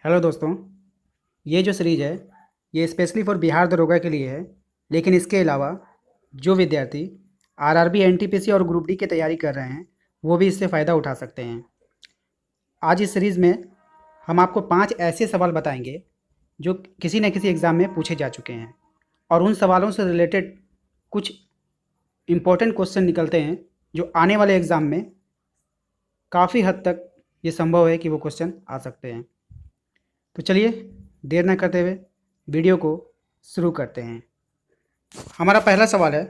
Hello दोस्तों, ये जो सीरीज़ है ये स्पेशली फॉर बिहार दरोगा के लिए है। लेकिन इसके अलावा जो विद्यार्थी आरआरबी, एनटीपीसी और ग्रुप डी की तैयारी कर रहे हैं वो भी इससे फ़ायदा उठा सकते हैं। आज इस सीरीज़ में हम आपको 5 ऐसे सवाल बताएंगे जो किसी न किसी एग्ज़ाम में पूछे जा चुके हैं और उन सवालों से रिलेटेड कुछ इम्पोर्टेंट क्वेश्चन निकलते हैं जो आने वाले एग्ज़ाम में काफ़ी हद तक ये संभव है कि वो क्वेश्चन आ सकते हैं। तो चलिए देर न करते हुए वीडियो को शुरू करते हैं। हमारा पहला सवाल है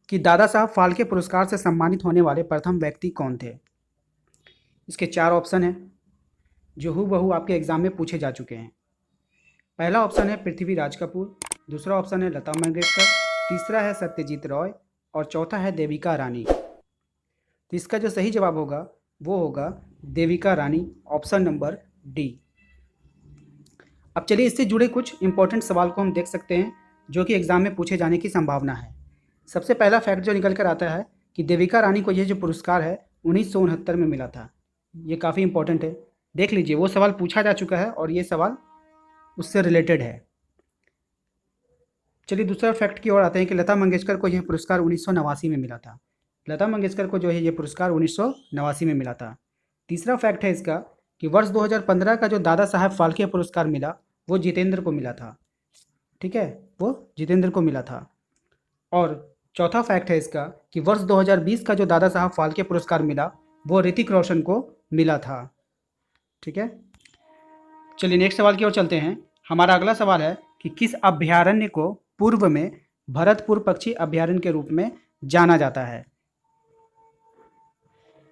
कि दादा साहब फाल्के पुरस्कार से सम्मानित होने वाले प्रथम व्यक्ति कौन थे। इसके 4 ऑप्शन हैं जो हूबहू आपके एग्ज़ाम में पूछे जा चुके हैं। पहला ऑप्शन है पृथ्वीराज कपूर, दूसरा ऑप्शन है लता मंगेशकर, तीसरा है सत्यजीत रॉय और चौथा है देविका रानी। तो इसका जो सही जवाब होगा वो होगा Devika Rani, option number D. अब चलिए इससे जुड़े कुछ इंपॉर्टेंट सवाल को हम देख सकते हैं जो कि एग्ज़ाम में पूछे जाने की संभावना है। सबसे पहला फैक्ट जो निकल कर आता है कि देविका रानी को यह जो पुरस्कार है 1969 में मिला था। ये काफ़ी इंपॉर्टेंट है, देख लीजिए वो सवाल पूछा जा चुका है और ये सवाल उससे रिलेटेड है। चलिए दूसरा फैक्ट की ओर आते हैं कि लता मंगेशकर को यह पुरस्कार 1989 में मिला था। लता मंगेशकर को जो है ये पुरस्कार 1989 में मिला था। तीसरा फैक्ट है इसका कि वर्ष 2015 का जो दादा साहब फाल्के पुरस्कार मिला वो जितेंद्र को मिला था। ठीक है, वो जितेंद्र को मिला था। और चौथा फैक्ट है इसका कि वर्ष 2020 का जो दादा साहब फाल्के पुरस्कार मिला वो ऋतिक रोशन को मिला था। ठीक है, चलिए नेक्स्ट सवाल की ओर चलते हैं। हमारा अगला सवाल है कि किस अभयारण्य को पूर्व में भरतपुर पक्षी अभयारण्य के रूप में जाना जाता है।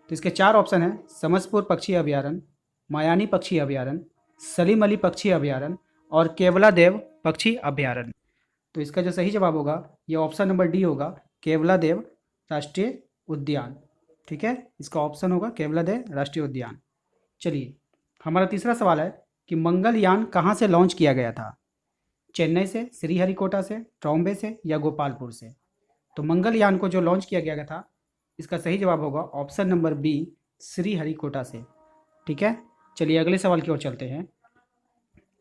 तो इसके 4 ऑप्शन हैं समसपुर पक्षी अभयारण्य, मायानी पक्षी अभयारण्य, सलीम अली पक्षी अभयारण्य और केवलादेव पक्षी अभयारण्य। तो इसका जो सही जवाब होगा ये ऑप्शन नंबर डी होगा, केवलादेव राष्ट्रीय उद्यान। ठीक है, इसका ऑप्शन होगा केवलादेव राष्ट्रीय उद्यान। चलिए हमारा तीसरा सवाल है कि मंगलयान कहाँ से लॉन्च किया गया था। चेन्नई से, श्रीहरिकोटा से, ट्रॉम्बे से या गोपालपुर से। तो मंगलयान को जो लॉन्च किया गया था इसका सही जवाब होगा ऑप्शन नंबर बी, श्रीहरिकोटा से। ठीक है, चलिए अगले सवाल की ओर चलते हैं।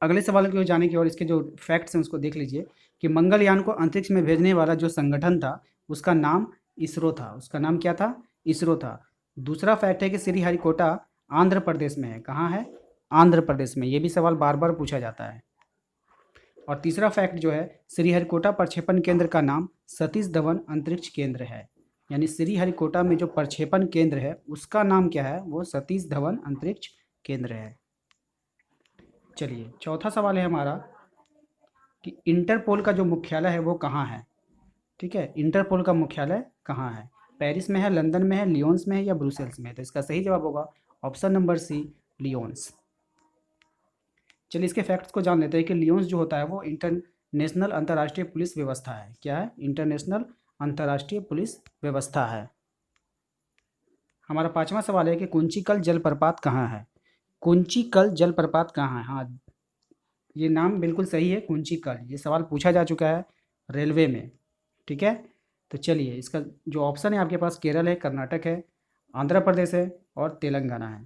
अगले सवाल की ओर जाने की ओर इसके जो फैक्ट्स हैं उसको देख लीजिए कि मंगलयान को अंतरिक्ष में भेजने वाला जो संगठन था उसका नाम इसरो था। उसका नाम क्या था? इसरो था। दूसरा फैक्ट है कि श्रीहरिकोटा आंध्र प्रदेश में है। कहाँ है? आंध्र प्रदेश में। ये भी सवाल बार बार पूछा जाता है। और तीसरा फैक्ट जो है श्रीहरिकोटा प्रक्षेपण केंद्र का नाम सतीश धवन अंतरिक्ष केंद्र है। यानी श्रीहरिकोटा में जो प्रक्षेपण केंद्र है उसका नाम क्या है? वो सतीश धवन अंतरिक्ष केंद्र है। चलिए चौथा सवाल है हमारा कि इंटरपोल का जो मुख्यालय है वो कहाँ है। ठीक है, इंटरपोल का मुख्यालय कहाँ है? पेरिस में है, लंदन में है, लियोन्स में है या ब्रुसेल्स में है। तो इसका सही जवाब होगा ऑप्शन नंबर सी, लियोन्स। चलिए इसके फैक्ट्स को जान लेते हैं कि लियोन्स जो होता है वो इंटरनेशनल अंतर्राष्ट्रीय पुलिस व्यवस्था है। क्या है? इंटरनेशनल अंतर्राष्ट्रीय पुलिस व्यवस्था है। हमारा पांचवा सवाल है कि कुंचिकल जलप्रपात कहाँ है। कुंचिकल जलप्रपात कहाँ है? हाँ, ये नाम बिल्कुल सही है, कुंचिकल। ये सवाल पूछा जा चुका है रेलवे में। ठीक है, तो चलिए इसका जो ऑप्शन है आपके पास केरल है, कर्नाटक है, आंध्र प्रदेश है और तेलंगाना है।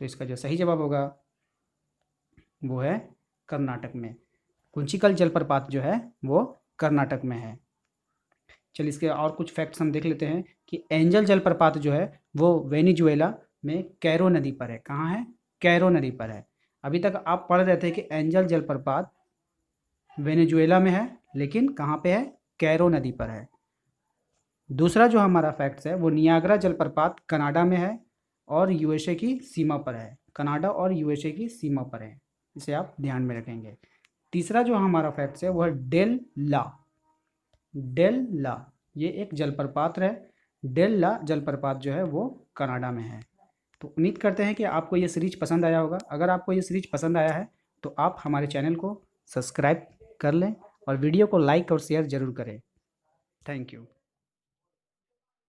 तो इसका जो सही जवाब होगा वो है कर्नाटक में। कुंचिकल जलप्रपात जो है वो कर्नाटक में है। चलिए इसके और कुछ फैक्ट्स हम देख लेते हैं कि एंजल जलप्रपात जो है वो वेनेजुएला में कैरो नदी पर है। कहाँ है? कैरो नदी पर है। अभी तक आप पढ़ रहे थे कि एंजल जलप्रपात वेनेजुएला में है, लेकिन कहाँ पे है? कैरो नदी पर है। दूसरा जो हमारा फैक्ट्स है वो नियाग्रा जलप्रपात कनाडा में है और यूएसए की सीमा पर है। कनाडा और यूएसए की सीमा पर है, इसे आप ध्यान में रखेंगे। तीसरा जो हमारा फैक्ट्स है वो है डेल ला। डेल ला ये एक जलप्रपात है। डेल ला जलप्रपात जो है वो कनाडा में है। तो उम्मीद करते हैं कि आपको ये सीरीज पसंद आया होगा। अगर आपको ये सीरीज पसंद आया है तो आप हमारे चैनल को सब्सक्राइब कर लें और वीडियो को लाइक और शेयर ज़रूर करें। Thank you.